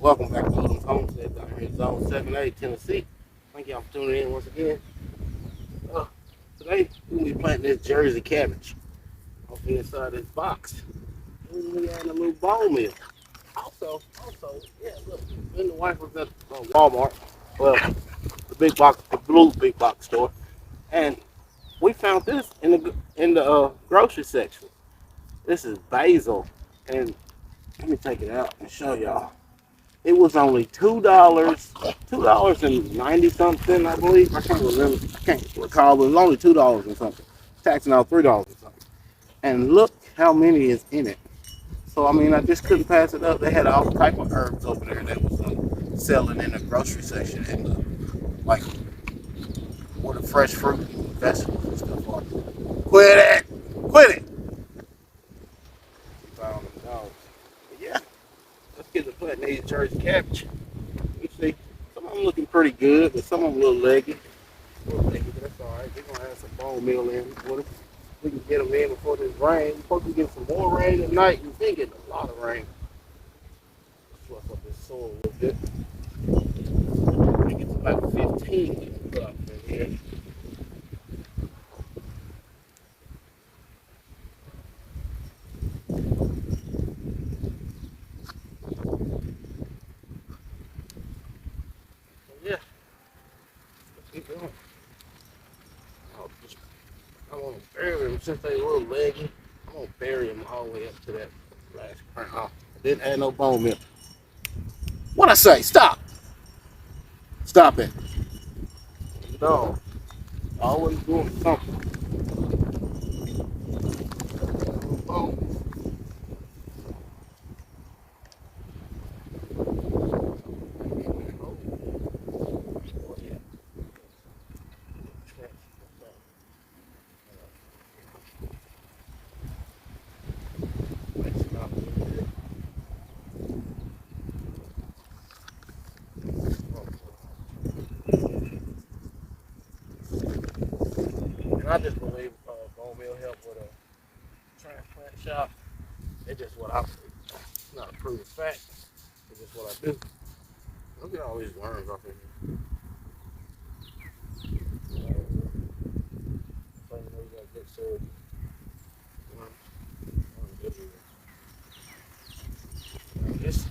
Welcome back to Little Homestead down here in Zone 7A, Tennessee. Thank y'all for tuning in once again. Uh, Today, we're going to be planting this Jersey cabbage off the inside this box. We're going to be adding a little bone meal. Yeah, look, me and the wife was at Walmart. Well, the big box, the blue big box store. And we found this in the grocery section. This is basil. And let me take it out and show y'all. It was only $2 and 90 something, I believe. I can't remember. I can't recall, but it was only $2 and something. Taxing out $3 and something. And look how many is in it. So I mean, I just couldn't pass it up. They had all type of herbs over there that was selling in the grocery section, and like where the fresh fruit and vegetables and stuff are. Quit it. Found them dogs. But yeah, let's get to planting these Jersey cabbage. You see, some of them looking pretty good, but some of them a little leggy. But that's all right. We're gonna add some bone meal in with them. We can get them in before this rain. We're supposed to get some more rain tonight. We've been getting a lot of rain. Let's fluff up this soil a little bit. I think it's about 15 up in here. So yeah, let's keep going. I want to bury them since they a little leggy. I'm gonna bury them all the way up to that last crown. I didn't add no bone meal. What I say? Stop! Stop it! No, always doing something. Oh, yeah. And I just believe bone meal help with a transplant shop. It's just what I believe. It's not a proven fact. It's just what I do. Look at all these worms up in here. So you know you got good soil.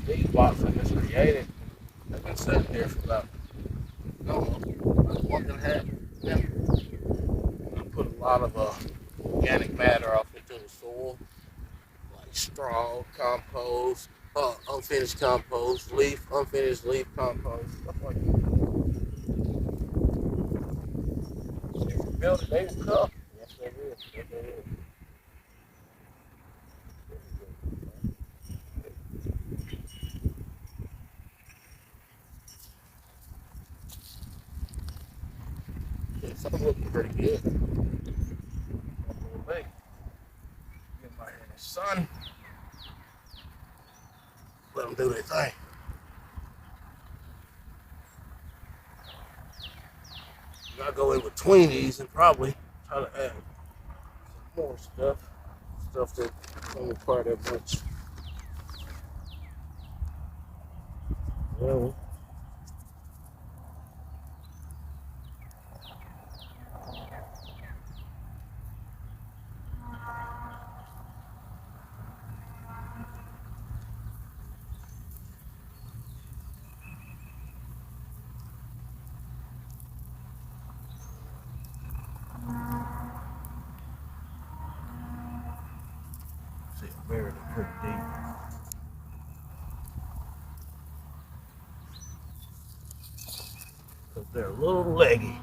These boxes I just created, they've been sitting there for about almost a month and a half. Yeah. I put a lot of organic matter off into the soil, like straw, compost, unfinished compost, unfinished leaf compost, stuff like that. If you build it, they will come. Yes, they will. Yes, they will. Yeah, some looking pretty good. Get my in the sun. Let them do their thing. I'll go in between these and probably try to add some more stuff that don't require that much. Well, see, I'm buried it pretty deep. Because they're a little leggy.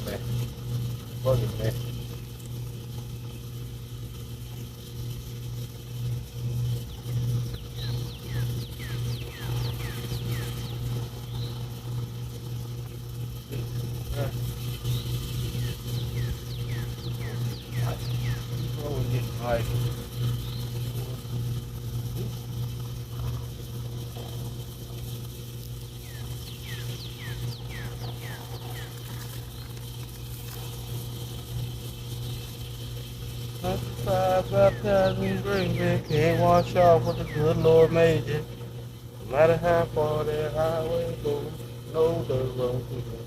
man. Bugging, man. Like, baptized me, bring me, can't wash off what the good Lord made you. No matter how far that highway goes, know the road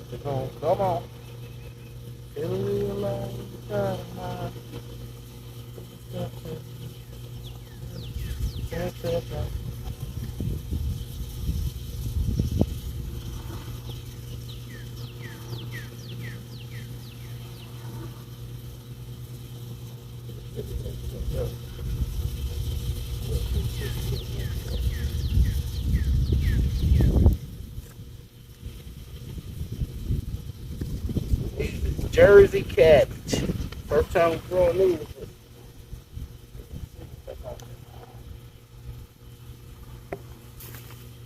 to home. Come on, feel real life, try to hide. Can't step out. Jersey Cabbage. First time growing these.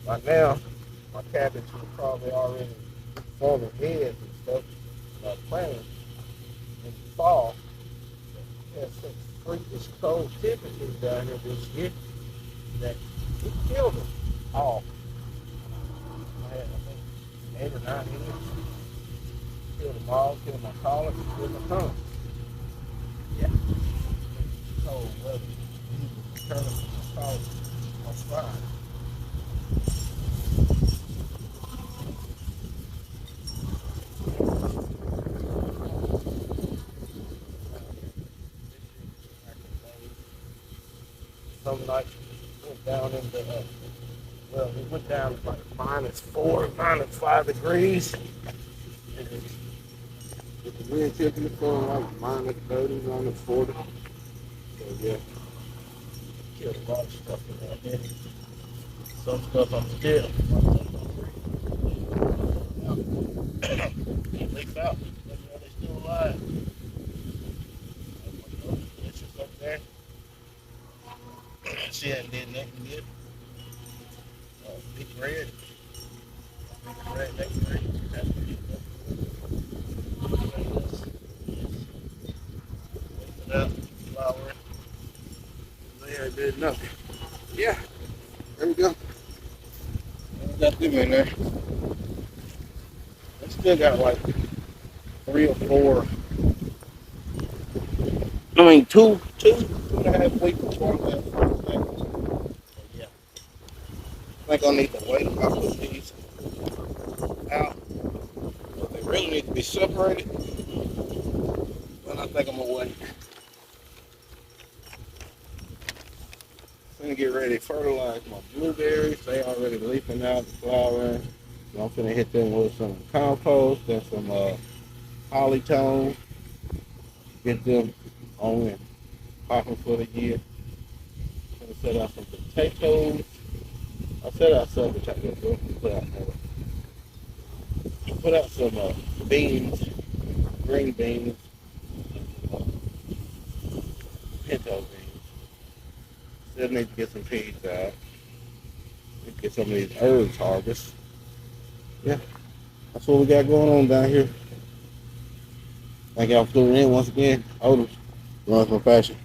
By now, my cabbage is probably already forming heads and stuff. Planting in the fall. We had such freakish cold temperatures down here this year that it killed them all. I had, I think, 8 or 9 inches. Killed them all, killed my collards, killed my tongue. Yeah. Cold weather. Turning my collards on fire. Some nights went down into, well, it went down to like -4, -5 degrees. And with the wind tipping from like -30, -40. So yeah, killed a lot of stuff in there. Some stuff I'm still. Can't leak out. They're still alive. It's just up there. She hadn't did nothing yet. Big red. Big red, that red. That's pretty good. Wait it up, flour. There, did nothing. Yeah, there we go. Got them in there. I still got like 3 or 4. I mean, 2.5 weeks before I'm going to yeah. I think I need to wait about put these out. But they really need to be separated. But I think I'm going to wait. I'm going to get ready to fertilize my blueberries. They already leafing out and flowering. So I'm going to hit them with some compost and some polytone. Get them on and popping for the year. I'm going to set out some potatoes. I set out some potatoes. Put out some beans, green beans, pinto beans. Still need to get some peas out. Get some of these herbs harvested. Yeah, that's what we got going on down here. Thank y'all for tuning in once again. Otis, Runs My Passion.